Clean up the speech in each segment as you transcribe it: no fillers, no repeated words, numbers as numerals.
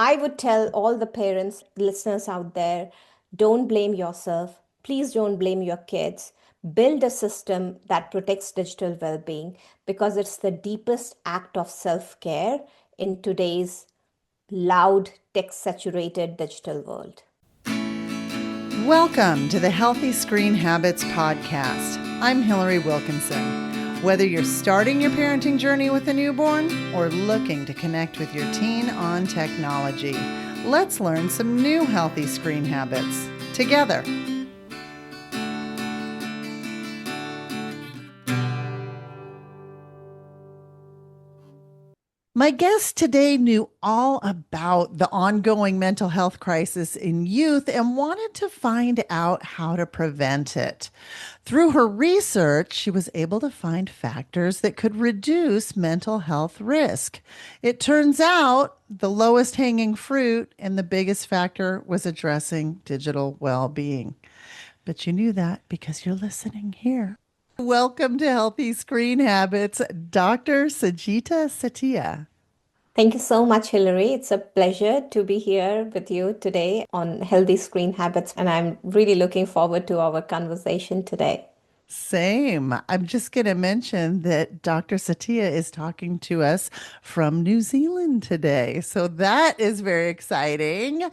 I would tell all the parents, listeners out there, don't blame yourself. Please don't blame your kids. Build a system that protects digital well being because it's the deepest act of self care in today's loud, tech saturated digital world. Welcome to the Healthy Screen Habits Podcast. I'm Hillary Wilkinson. Whether you're starting your parenting journey with a newborn or looking to connect with your teen on technology, let's learn some new healthy screen habits together. My guest today knew all about the ongoing mental health crisis in youth and wanted to find out how to prevent it. Through her research, she was able to find factors that could reduce mental health risk. It turns out the lowest hanging fruit and the biggest factor was addressing digital well-being. But you knew that because you're listening here. Welcome to Healthy Screen Habits, Dr. Sajita Setia. Thank you so much, Hillary. It's a pleasure to be here with you today on healthy screen habits, and I'm really looking forward to our conversation today. Same. I'm just going to mention that Dr. Setia is talking to us from New Zealand today. So that is very exciting.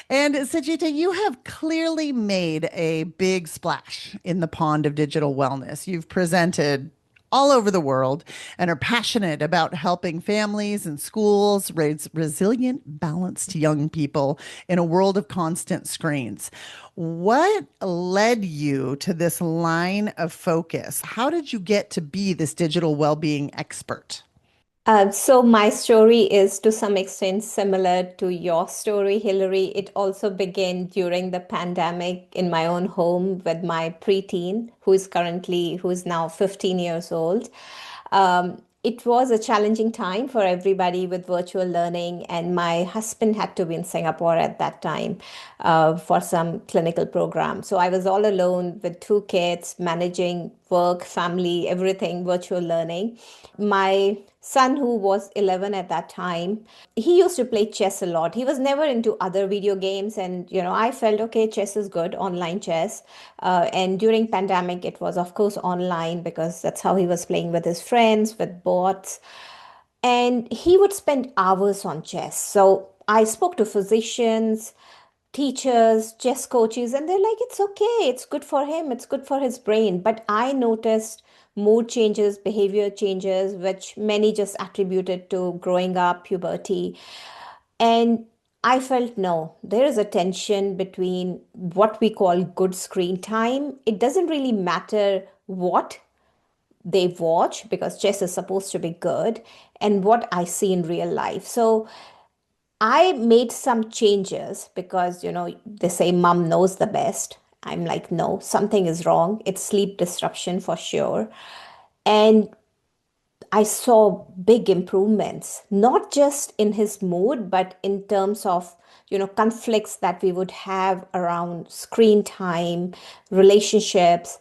And Sajita, you have clearly made a big splash in the pond of digital wellness. You've presented all over the world and are passionate about helping families and schools raise resilient, balanced young people in a world of constant screens. What led you to this line of focus? How did you get to be this digital well-being expert? So my story is to some extent similar to your story, Hillary. It also began during the pandemic in my own home with my preteen, who is now 15 years old. It was a challenging time for everybody with virtual learning, and my husband had to be in Singapore at that time for some clinical program. So I was all alone with two kids, managing work, family, everything, virtual learning. My son, who was 11 at that time, he used to play chess a lot. He was never into other video games, and I felt okay, chess is good, online chess. And during pandemic, it was of course online because that's how he was playing with his friends, with bots, and he would spend hours on chess. So I spoke to physicians, teachers, chess coaches, and they're like, it's okay, it's good for him, it's good for his brain. But I noticed mood changes, behavior changes, which many just attributed to growing up, puberty. And I felt no, there is a tension between what we call good screen time. It doesn't really matter what they watch because chess is supposed to be good and what I see in real life. So I made some changes because, they say mom knows the best. I'm like, no, something is wrong. It's sleep disruption for sure. And I saw big improvements, not just in his mood, but in terms of, conflicts that we would have around screen time, relationships.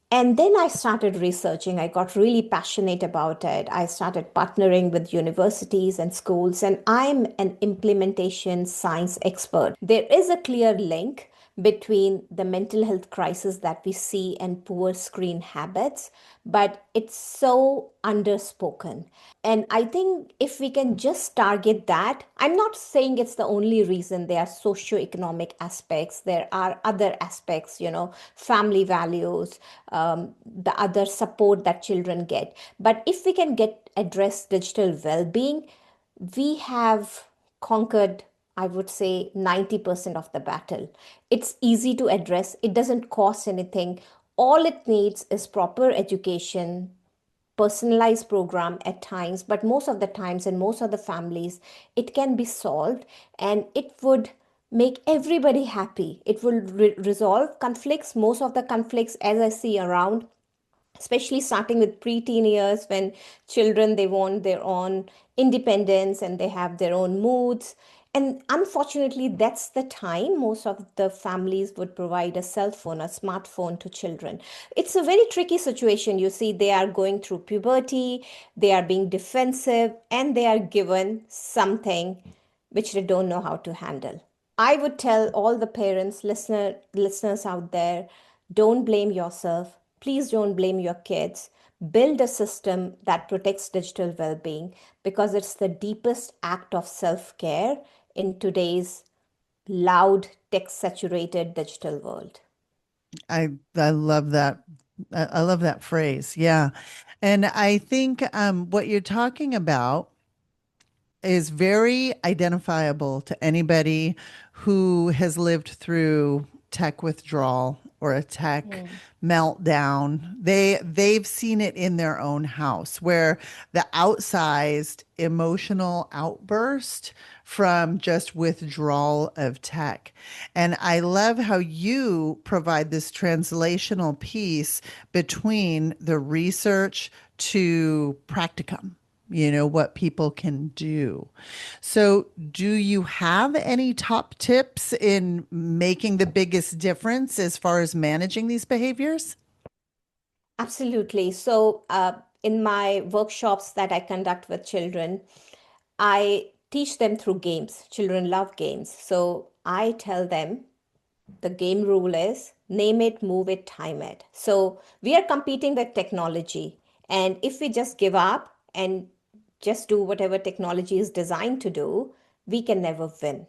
And then I started researching. I got really passionate about it. I started partnering with universities and schools, and I'm an implementation science expert. There is a clear link between the mental health crisis that we see and poor screen habits, but it's so underspoken. And I think if we can just target that, I'm not saying it's the only reason. There are socioeconomic aspects, there are other aspects, family values, the other support that children get. But if we can get address digital well-being, we have conquered, I would say, 90% of the battle. It's easy to address, it doesn't cost anything. All it needs is proper education, personalized program at times, but most of the times in most of the families, it can be solved and it would make everybody happy. It will resolve conflicts, most of the conflicts as I see around, especially starting with preteen years when children they want their own independence and they have their own moods. And unfortunately that's the time most of the families would provide a cell phone, a smartphone to children. It's a very tricky situation. You see, they are going through puberty, they are being defensive, and they are given something which they don't know how to handle. I would tell all the parents, listeners out there, don't blame yourself. Please don't blame your kids. Build a system that protects digital well-being because it's the deepest act of self-care in today's loud, tech-saturated digital world. I love that. I love that phrase. Yeah. And I think what you're talking about is very identifiable to anybody who has lived through tech withdrawal or a tech Mm. meltdown. They've seen it in their own house where the outsized emotional outburst from just withdrawal of tech. And I love how you provide this translational piece between the research to practicum, what people can do. So, do you have any top tips in making the biggest difference as far as managing these behaviors? Absolutely. So, in my workshops that I conduct with children, I teach them through games. Children love games. So, I tell them the game rule is name it, move it, time it. So, we are competing with technology. And if we just give up and just do whatever technology is designed to do, we can never win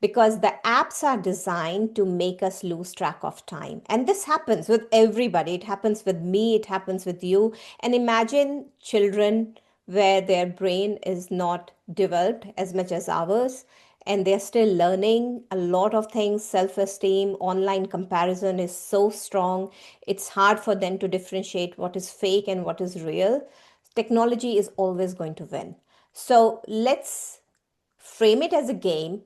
because the apps are designed to make us lose track of time. And this happens with everybody. It happens with me, it happens with you. And imagine children where their brain is not developed as much as ours. And they're still learning a lot of things. Self esteem, online comparison is so strong. It's hard for them to differentiate what is fake and what is real. Technology is always going to win. So let's frame it as a game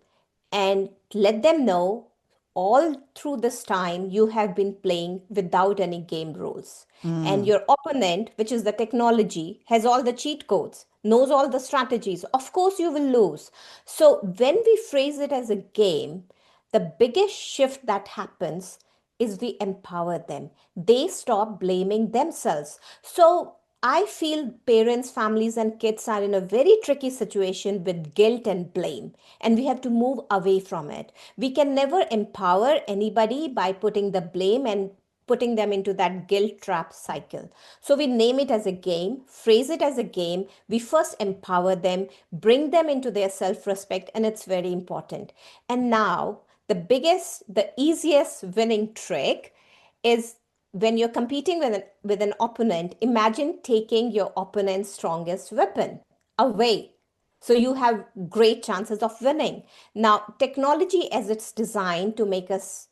and let them know all through this time you have been playing without any game rules. And Mm, your opponent, which is the technology, has all the cheat codes, knows all the strategies. Of course, you will lose. So, when we phrase it as a game, the biggest shift that happens is we empower them. They stop blaming themselves. So I feel parents, families, and kids are in a very tricky situation with guilt and blame, and we have to move away from it. We can never empower anybody by putting the blame and putting them into that guilt trap cycle. So we name it as a game, phrase it as a game. We first empower them, bring them into their self respect, and it's very important. And now, the easiest winning trick is when you're competing with an opponent, imagine taking your opponent's strongest weapon away. So you have great chances of winning. Now, technology as it's designed to make us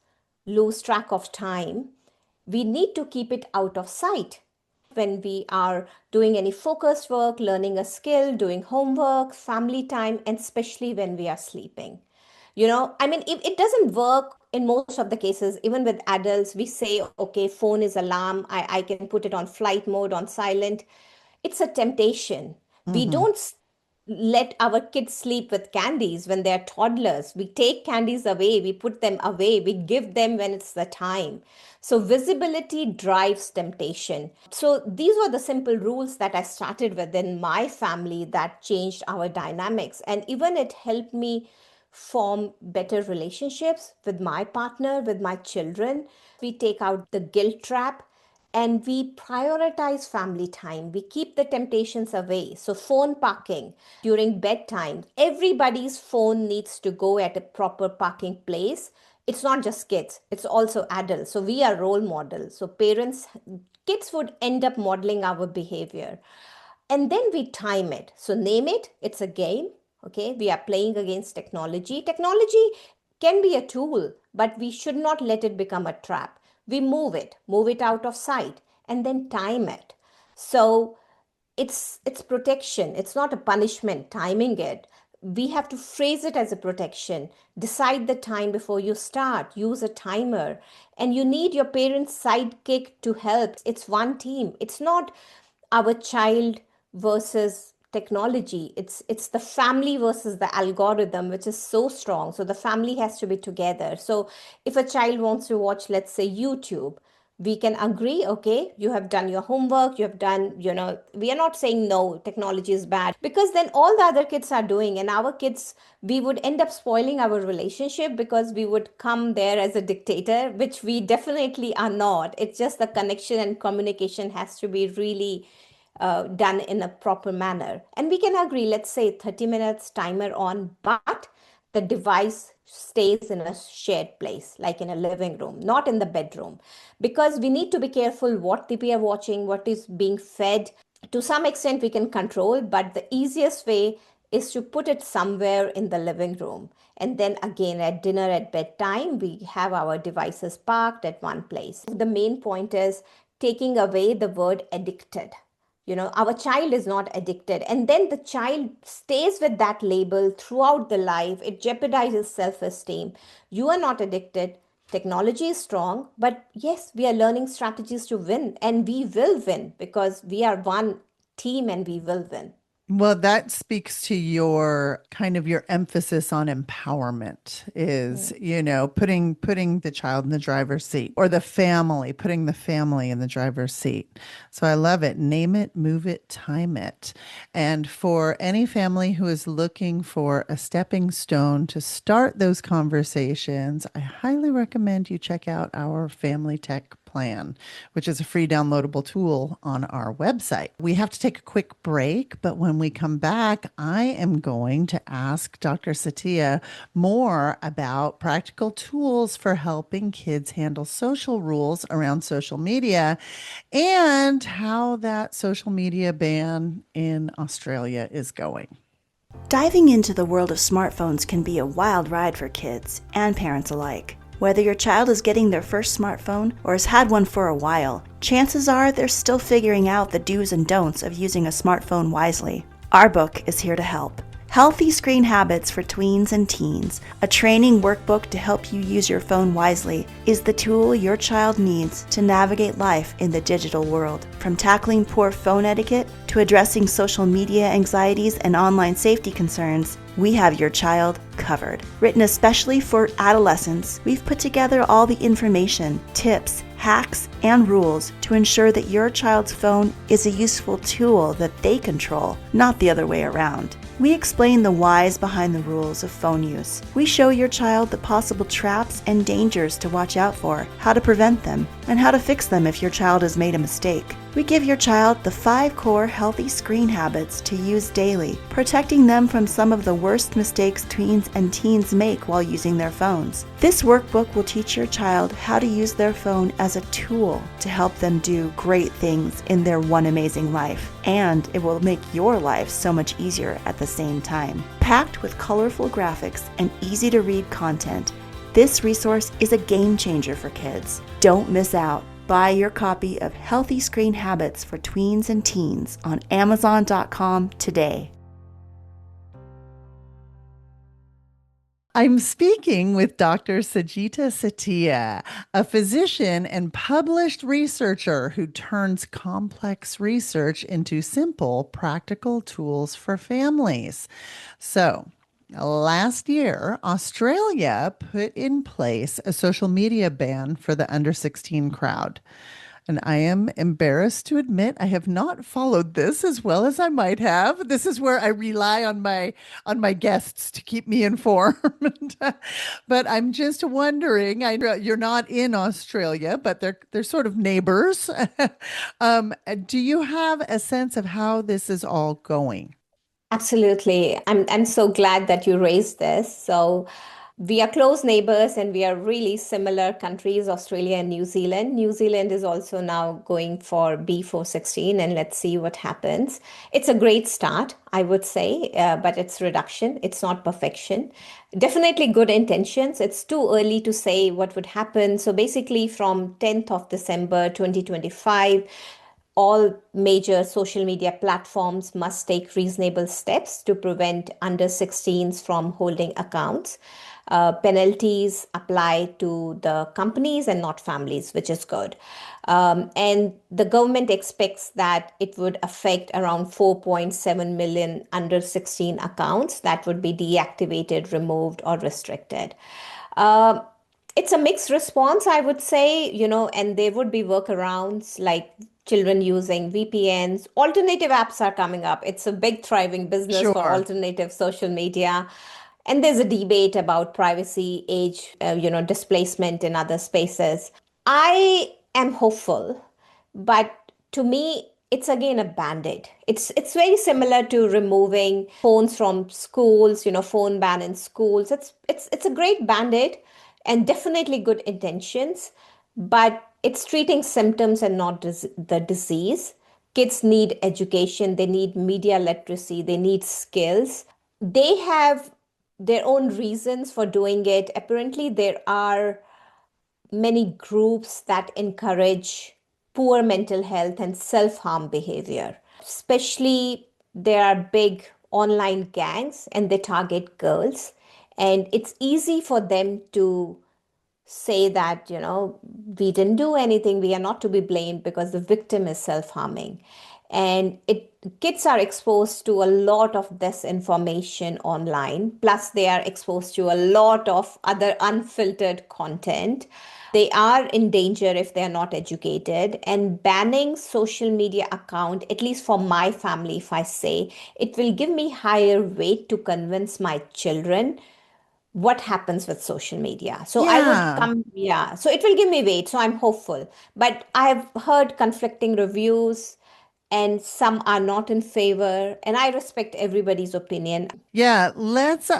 lose track of time, we need to keep it out of sight when we are doing any focused work, learning a skill, doing homework, family time, and especially when we are sleeping. I mean, it doesn't work in most of the cases. Even with adults, we say, okay, phone is alarm. I can put it on flight mode, on silent. It's a temptation. We hmm. don't let our kids sleep with candies when they're toddlers. We take candies away, we put them away, we give them when it's the time. So, visibility drives temptation. So, these were the simple rules that I started with in my family that changed our dynamics. And even it helped me form better relationships with my partner, with my children. We take out the guilt trap and we prioritize family time. We keep the temptations away. So, phone parking during bedtime, everybody's phone needs to go at a proper parking place. It's not just kids, it's also adults. So, we are role models. So, kids would end up modeling our behavior. And then we time it. So, name it, it's a game. Okay, we are playing against technology. Technology can be a tool, but we should not let it become a trap. We move it out of sight, and then time it. So, it's protection, it's not a punishment. Timing it, we have to phrase it as a protection. Decide the time before you start, use a timer, and you need your parents sidekick to help. It's one team. It's not our child versus technology. It's the family versus the algorithm, which is so strong. So the family has to be together. So if a child wants to watch, let's say, YouTube, We can agree, okay, you have done your homework, you have done, we are not saying no, technology is bad, because then all the other kids are doing, and our kids, we would end up spoiling our relationship because we would come there as a dictator, which we definitely are not. It's just the connection and communication has to be really done in a proper manner. And we can agree, let's say 30 minutes timer on, but the device stays in a shared place, like in a living room, not in the bedroom, because we need to be careful what we are watching, what is being fed. To some extent, we can control, but the easiest way is to put it somewhere in the living room. And then again, at dinner, at bedtime, we have our devices parked at one place. The main point is taking away the word addicted. Our child is not addicted, and then the child stays with that label throughout the life. It jeopardizes self-esteem. You are not addicted. Technology is strong, but yes, we are learning strategies to win, and we will win because we are one team and we will win. Well, that speaks to your kind of your emphasis on empowerment is, putting the child in the driver's seat or the family, putting the family in the driver's seat. So I love it. Name it, move it, time it. And for any family who is looking for a stepping stone to start those conversations, I highly recommend you check out our Family Tech Plan, which is a free downloadable tool on our website. We have to take a quick break, but when we come back, I am going to ask Dr. Setia more about practical tools for helping kids handle social rules around social media and how that social media ban in Australia is going. Diving into the world of smartphones can be a wild ride for kids and parents alike. Whether your child is getting their first smartphone or has had one for a while, chances are they're still figuring out the do's and don'ts of using a smartphone wisely. Our book is here to help. Healthy Screen Habits for Tweens and Teens, a training workbook to help you use your phone wisely, is the tool your child needs to navigate life in the digital world. From tackling poor phone etiquette to addressing social media anxieties and online safety concerns, we have your child covered. Written especially for adolescents, we've put together all the information, tips, hacks, and rules to ensure that your child's phone is a useful tool that they control, not the other way around. We explain the whys behind the rules of phone use. We show your child the possible traps and dangers to watch out for, how to prevent them, and how to fix them if your child has made a mistake. We give your child the 5 core healthy screen habits to use daily, protecting them from some of the worst mistakes tweens and teens make while using their phones. This workbook will teach your child how to use their phone as a tool to help them do great things in their one amazing life, and it will make your life so much easier at the same time. Packed with colorful graphics and easy to read content, this resource is a game changer for kids. Don't miss out. Buy your copy of Healthy Screen Habits for Tweens and Teens on Amazon.com today. I'm speaking with Dr. Sajita Setia, a physician and published researcher who turns complex research into simple, practical tools for families. So, last year, Australia put in place a social media ban for the under 16 crowd. And I am embarrassed to admit I have not followed this as well as I might have. This is where I rely on my guests to keep me informed. But I'm just wondering, I know you're not in Australia, but they're sort of neighbors. Do you have a sense of how this is all going? Absolutely. I'm so glad that you raised this. So we are close neighbors and we are really similar countries, Australia and New Zealand. New Zealand is also now going for B416, and let's see what happens. It's a great start, I would say, but it's reduction. It's not perfection. Definitely good intentions. It's too early to say what would happen. So basically from 10th of December 2025, all major social media platforms must take reasonable steps to prevent under 16s from holding accounts. Penalties apply to the companies and not families, which is good. And the government expects that it would affect around 4.7 million under 16 accounts that would be deactivated, removed, or restricted. Uh, It's a mixed response, I would say, and there would be workarounds like children using VPNs. Alternative apps are coming up. It's a big thriving business for Sure. alternative social media. And there's a debate about privacy, age, displacement in other spaces. I am hopeful, but to me, it's again a band-aid. It's very similar to removing phones from schools, phone ban in schools. It's a great band-aid and definitely good intentions, but it's treating symptoms and not the disease. Kids need education, they need media literacy, they need skills. They have their own reasons for doing it. Apparently, there are many groups that encourage poor mental health and self harm behavior. Especially, there are big online gangs and they target girls. And it's easy for them to say that, we didn't do anything, we are not to be blamed because the victim is self harming. And kids are exposed to a lot of disinformation online, plus they are exposed to a lot of other unfiltered content. They are in danger if they are not educated. And banning social media account, at least for my family, if I say, it will give me higher weight to convince my children what happens with social media. So I would Yeah. come, yeah. So it will give me weight. So I'm hopeful. But I have heard conflicting reviews and some are not in favor. And I respect everybody's opinion. Yeah. Let's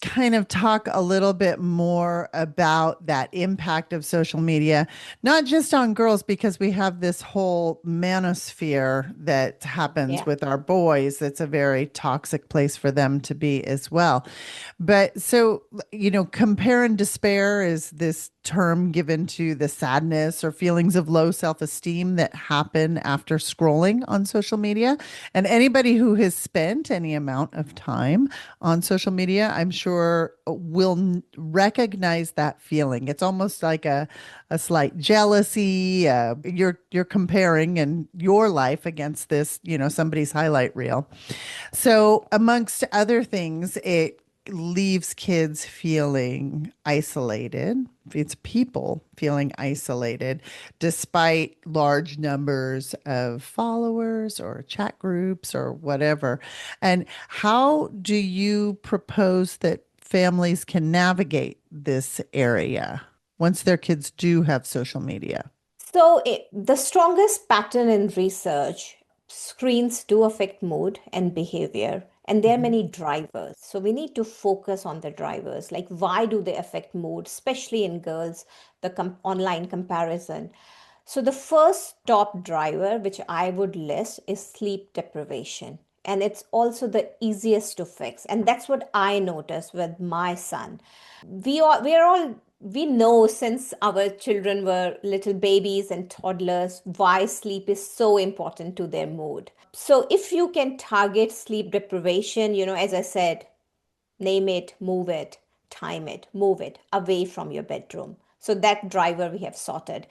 kind of talk a little bit more about that impact of social media, not just on girls, because we have this whole manosphere that happens Yeah. with our boys. That's a very toxic place for them to be as well. But so, compare and despair is this term given to the sadness or feelings of low self esteem that happen after scrolling on social media. And anybody who has spent any amount of time on social media, I'm sure will recognize that feeling. It's almost like a slight jealousy. You're comparing and your life against this, somebody's highlight reel. So, amongst other things, it leaves kids feeling isolated. It's people feeling isolated despite large numbers of followers or chat groups or whatever. And how do you propose that families can navigate this area once their kids do have social media? So, the strongest pattern in research, screens do affect mood and behavior, and there are Mhm. many drivers. So, we need to focus on the drivers. Like, why do they affect mood, especially in girls, the online comparison? So, the first top driver, which I would list, is sleep deprivation. And it's also the easiest to fix. And that's what I noticed with my son. We know since our children were little babies and toddlers why sleep is so important to their mood. So if you can target sleep deprivation, as I said, name it, move it, time it, move it away from your bedroom. So that driver we have sorted.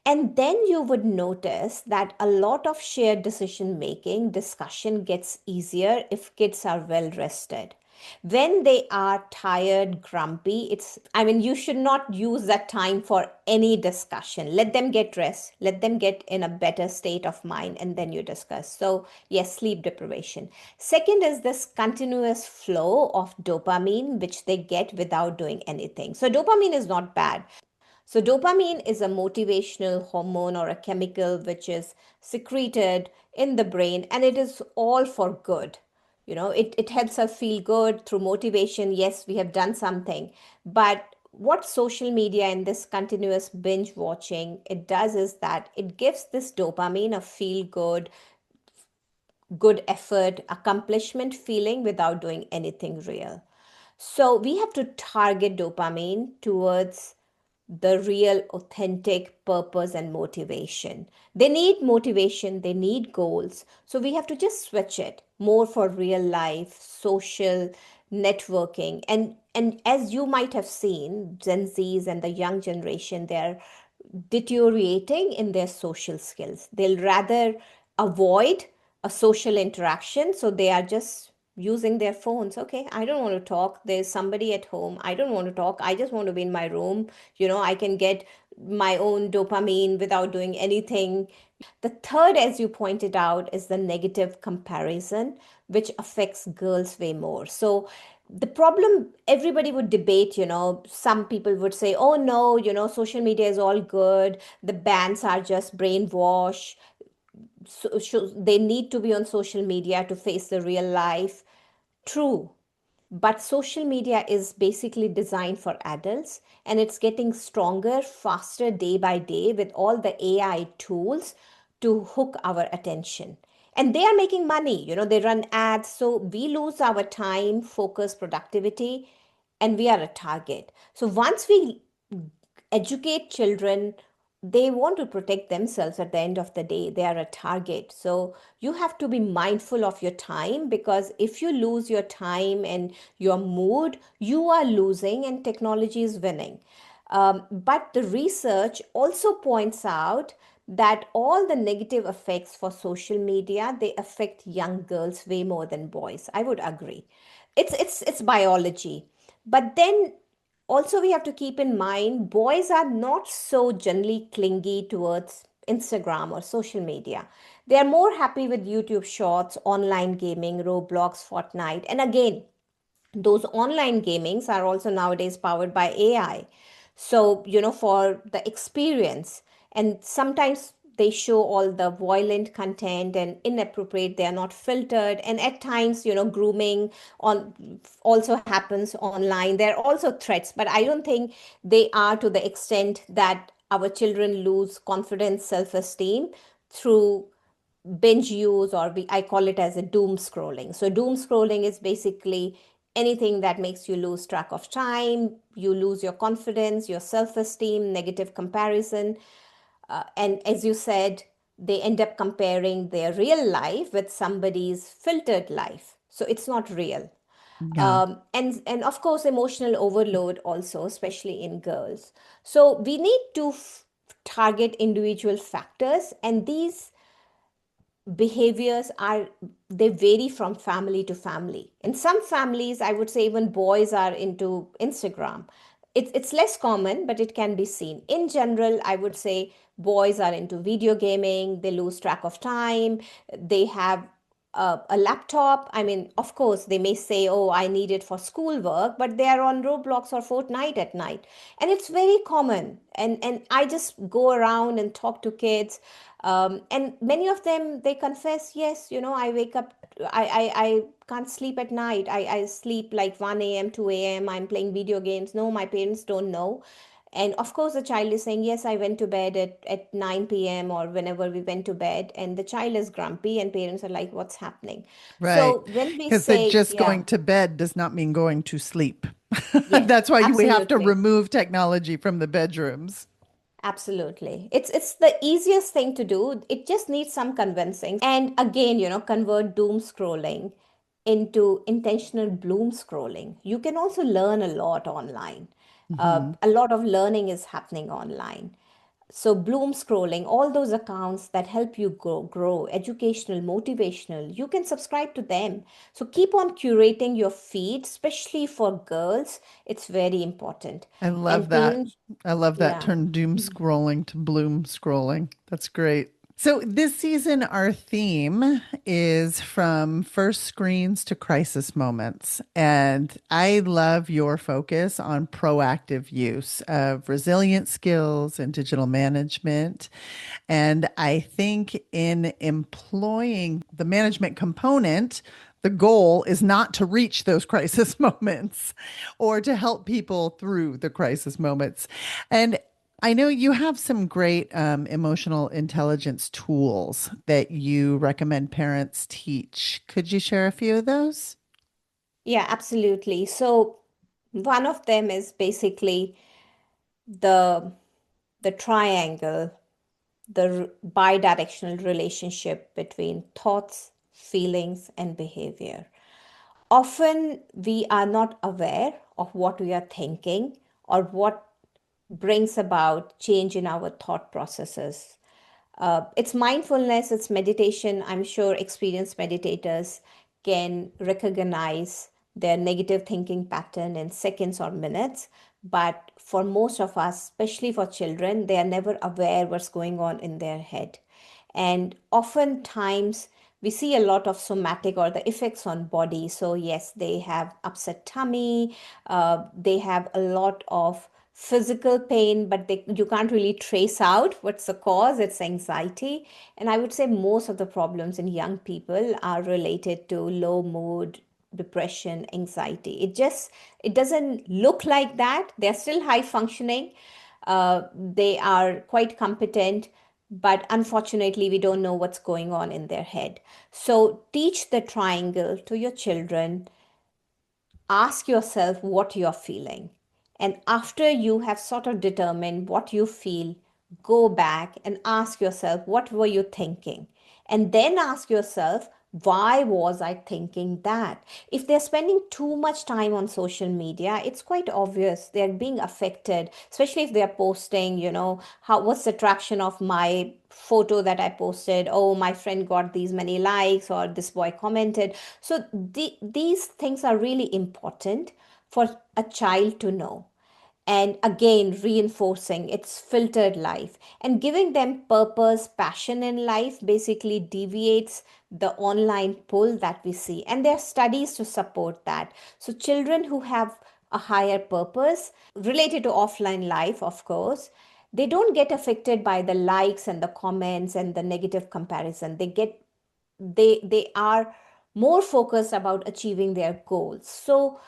And then you would notice that a lot of shared decision making discussion gets easier if kids are well rested. When they are tired, grumpy, you should not use that time for any discussion. Let them get rest, let them get in a better state of mind, and then you discuss. So, yes, sleep deprivation. Second is this continuous flow of dopamine, which they get without doing anything. So, dopamine is not bad. So, dopamine is a motivational hormone or a chemical which is secreted in the brain and it is all for good. It helps us feel good through motivation. Yes, we have done something. But what social media and this continuous binge watching it does is that it gives this dopamine a feel good effort, accomplishment feeling without doing anything real. So we have to target dopamine towards the real, authentic purpose and motivation. They need motivation, they need goals. So we have to just switch it more for real life, social networking. And as you might have seen, Gen Zs and the young generation, they're deteriorating in their social skills. They'll rather avoid a social interaction. So they are just using their phones. Okay, I don't want to talk. There's somebody at home. I don't want to talk. I just want to be in my room. I can get my own dopamine without doing anything. The third, as you pointed out, is the negative comparison, which affects girls way more. So the problem, everybody would debate, some people would say, oh no, social media is all good. The bans are just brainwash. So they need to be on social media to face the real life. True. But social media is basically designed for adults, and it's getting stronger, faster day by day with all the AI tools to hook our attention. And they are making money, they run ads. So we lose our time, focus, productivity, and we are a target. So once we educate children, they want to protect themselves. At the end of the day, they are a target. So you have to be mindful of your time, because if you lose your time and your mood, you are losing and technology is winning. But the research also points out that all the negative effects for social media, they affect young girls way more than boys. I would agree. It's biology. But then also, we have to keep in mind boys are not so generally clingy towards Instagram or social media. They are more happy with YouTube shorts, online gaming, Roblox, Fortnite. And again, those online gamings are also nowadays powered by AI. So, for the experience, and sometimes they show all the violent content and inappropriate, they are not filtered. And at times, grooming on also happens online. There are also threats, but I don't think they are to the extent that our children lose confidence, self-esteem through binge use, or I call it as a doom scrolling. So doom scrolling is basically anything that makes you lose track of time, you lose your confidence, your self-esteem, negative comparison. And as you said, they end up comparing their real life with somebody's filtered life. So it's not real. Yeah. And of course, emotional overload also, especially in girls. So we need to target individual factors, and these behaviors are, they vary from family to family. In some families, I would say even boys are into Instagram. It's less common, but it can be seen. In general, I would say boys are into video gaming. They lose track of time. They have a laptop. I mean, of course, they may say, oh, I need it for schoolwork, but they are on Roblox or Fortnite at night. And it's very common. And I just go around and talk to kids. And many of them, they confess, yes, I wake up, I can't sleep at night. I sleep like 1 a.m., 2 a.m. I'm playing video games. No, my parents don't know. And of course, the child is saying, yes, I went to bed at 9 p.m. or whenever we went to bed. And the child is grumpy, and parents are like, what's happening? Right. So when we Because that say, just yeah, going to bed does not mean going to sleep. yes, That's why we have to absolutely. remove technology from the bedrooms. Absolutely. It's the easiest thing to do. It just needs some convincing. And again, convert doom scrolling into intentional bloom scrolling. You can also learn a lot online. Hmm. A lot of learning is happening online. So bloom scrolling, all those accounts that help you grow, educational, motivational, you can subscribe to them. So keep on curating your feed, especially for girls. It's very important. I love And that. parents, I love that yeah. turn doom scrolling to bloom scrolling. That's great. So, this season, our theme is from first screens to crisis moments. And I love your focus on proactive use of resilient skills and digital management. And I think in employing the management component, the goal is not to reach those crisis moments or to help people through the crisis moments. And I know you have some great emotional intelligence tools that you recommend parents teach. Could you share a few of those? Yeah, absolutely. So one of them is basically the the triangle, the bidirectional relationship between thoughts, feelings, and behavior. Often we are not aware of what we are thinking or what brings about change in our thought processes. It's mindfulness, it's meditation. I'm sure experienced meditators can recognize their negative thinking pattern in seconds or minutes. But for most of us, especially for children, they are never aware what's going on in their head. And oftentimes we see a lot of somatic or the effects on body. So yes, they have upset tummy, they have a lot of physical pain, but you can't really trace out what's the cause. It's anxiety. And I would say most of the problems in young people are related to low mood, depression, anxiety. It doesn't look like that. They're still high functioning. They are quite competent, but unfortunately, we don't know what's going on in their head. So teach the triangle to your children. Ask yourself what you're feeling. And after you have sort of determined what you feel, go back and ask yourself, what were you thinking? And then ask yourself, why was I thinking that? If they're spending too much time on social media, it's quite obvious they're being affected, especially if they're posting, what's the traction of my photo that I posted? Oh, my friend got these many likes, or this boy commented. So these things are really important for a child to know. And again, reinforcing its filtered life and giving them purpose, passion in life basically deviates the online pull that we see. And there are studies to support that. So children who have a higher purpose related to offline life, of course, they don't get affected by the likes and the comments and the negative comparison. They are more focused about achieving their goals. So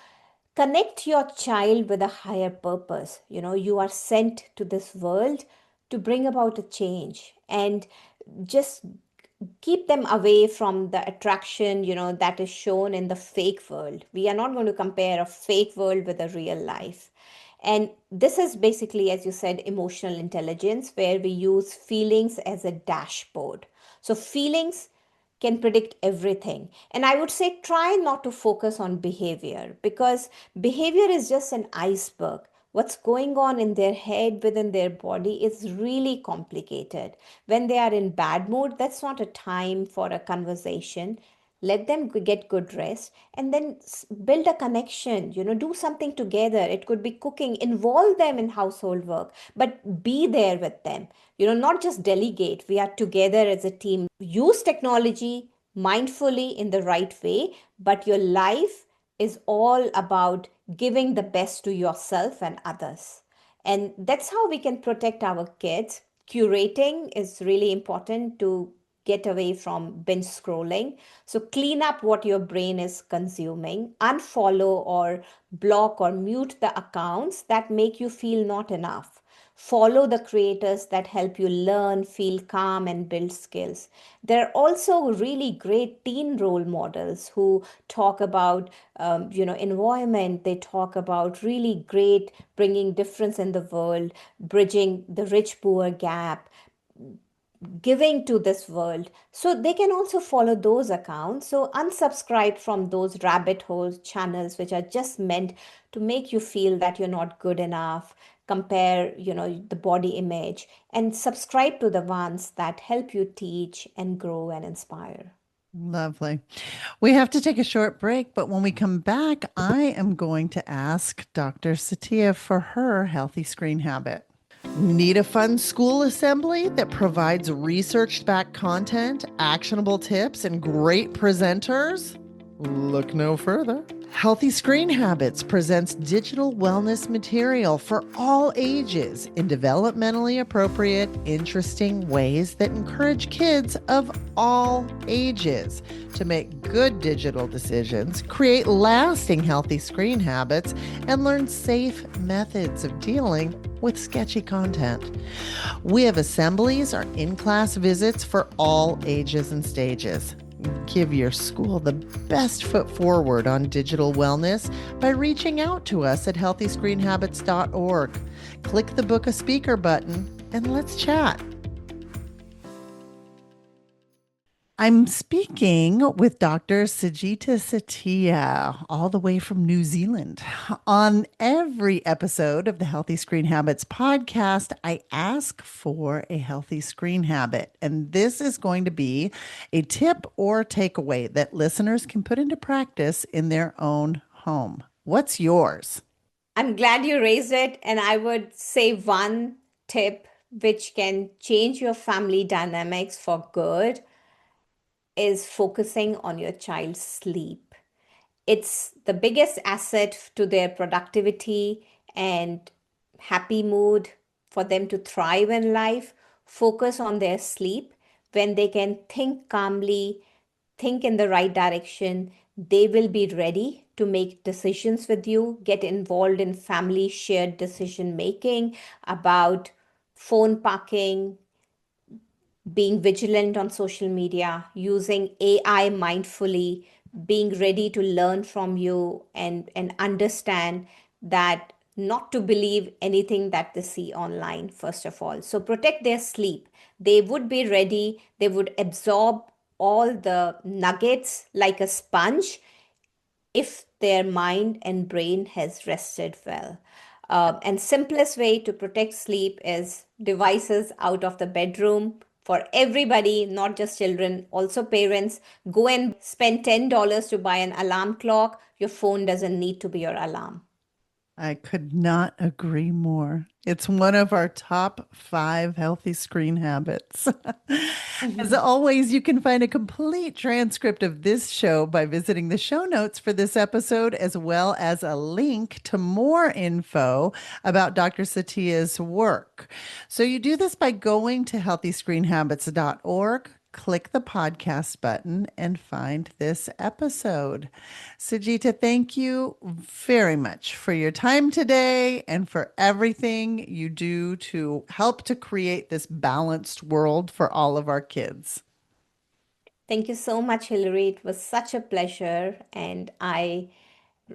connect your child with a higher purpose. You are sent to this world to bring about a change, and just keep them away from the attraction that is shown in the fake world. We are not going to compare a fake world with a real life. And this is basically, as you said, emotional intelligence, where we use feelings as a dashboard. So feelings can predict everything. And I would say try not to focus on behavior, because behavior is just an iceberg. What's going on in their head, within their body, is really complicated. When they are in bad mood, that's not a time for a conversation. Let them get good rest, and then build a connection. Do something together. It could be cooking. Involve them in household work, but be there with them. Not just delegate. We are together as a team. Use technology mindfully in the right way, but your life is all about giving the best to yourself and others. And that's how we can protect our kids. Curating is really important to get away from binge scrolling. So clean up what your brain is consuming, unfollow or block or mute the accounts that make you feel not enough. Follow the creators that help you learn, feel calm, and build skills. There are also really great teen role models who talk about, environment. They talk about really great bringing difference in the world, bridging the rich-poor gap, giving to this world. So they can also follow those accounts. So unsubscribe from those rabbit hole channels which are just meant to make you feel that you're not good enough, compare, the body image, and subscribe to the ones that help you teach and grow and inspire. Lovely. We have to take a short break, but when we come back, I am going to ask Dr. Setia for her healthy screen habit. Need a fun school assembly that provides research-backed content, actionable tips, and great presenters? Look no further. Healthy Screen Habits presents digital wellness material for all ages in developmentally appropriate, interesting ways that encourage kids of all ages to make good digital decisions, create lasting healthy screen habits, and learn safe methods of dealing with sketchy content. We have assemblies or in-class visits for all ages and stages. Give your school the best foot forward on digital wellness by reaching out to us at healthyscreenhabits.org. Click the Book a Speaker button and let's chat. I'm speaking with Dr. Sajita Setia, all the way from New Zealand. On every episode of the Healthy Screen Habits podcast, I ask for a healthy screen habit. And this is going to be a tip or takeaway that listeners can put into practice in their own home. What's yours? I'm glad you raised it. And I would say one tip which can change your family dynamics for good is focusing on your child's sleep. It's the biggest asset to their productivity and happy mood for them to thrive in life. Focus on their sleep. When they can think calmly, think in the right direction, they will be ready to make decisions with you, get involved in family shared decision making about phone parking, being vigilant on social media, using AI mindfully, being ready to learn from you and understand that not to believe anything that they see online, first of all. So protect their sleep. They would be ready, they would absorb all the nuggets like a sponge if their mind and brain has rested well. And simplest way to protect sleep is devices out of the bedroom for everybody, not just children, also parents. Go and spend $10 to buy an alarm clock. Your phone doesn't need to be your alarm. I could not agree more. It's one of our top 5 healthy screen habits. As always, you can find a complete transcript of this show by visiting the show notes for this episode, as well as a link to more info about Dr. Satia's work. So you do this by going to healthyscreenhabits.org. Click the podcast button and find this episode. Sajita, thank you very much for your time today and for everything you do to help to create this balanced world for all of our kids. Thank you so much, Hillary. It was such a pleasure, and I'm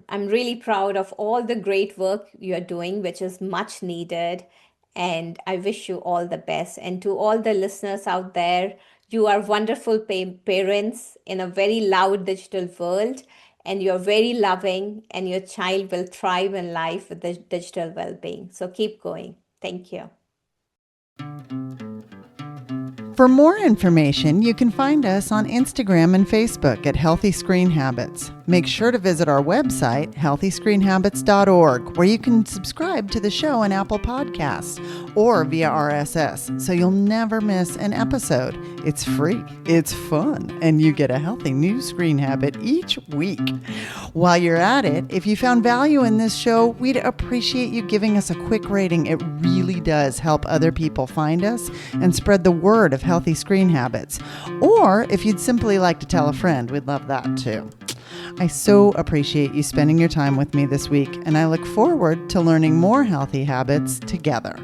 really proud of all the great work you're doing, which is much needed. And I wish you all the best. And to all the listeners out there, you are wonderful parents in a very loud digital world, and you're very loving, and your child will thrive in life with the digital well being. So keep going. Thank you. For more information, you can find us on Instagram and Facebook at Healthy Screen Habits. Make sure to visit our website, healthyscreenhabits.org, where you can subscribe to the show on Apple Podcasts or via RSS, so you'll never miss an episode. It's free, it's fun, and you get a healthy new screen habit each week. While you're at it, if you found value in this show, we'd appreciate you giving us a quick rating. It really does help other people find us and spread the word of healthy screen habits. Or if you'd simply like to tell a friend, we'd love that too. I so appreciate you spending your time with me this week, and I look forward to learning more healthy habits together.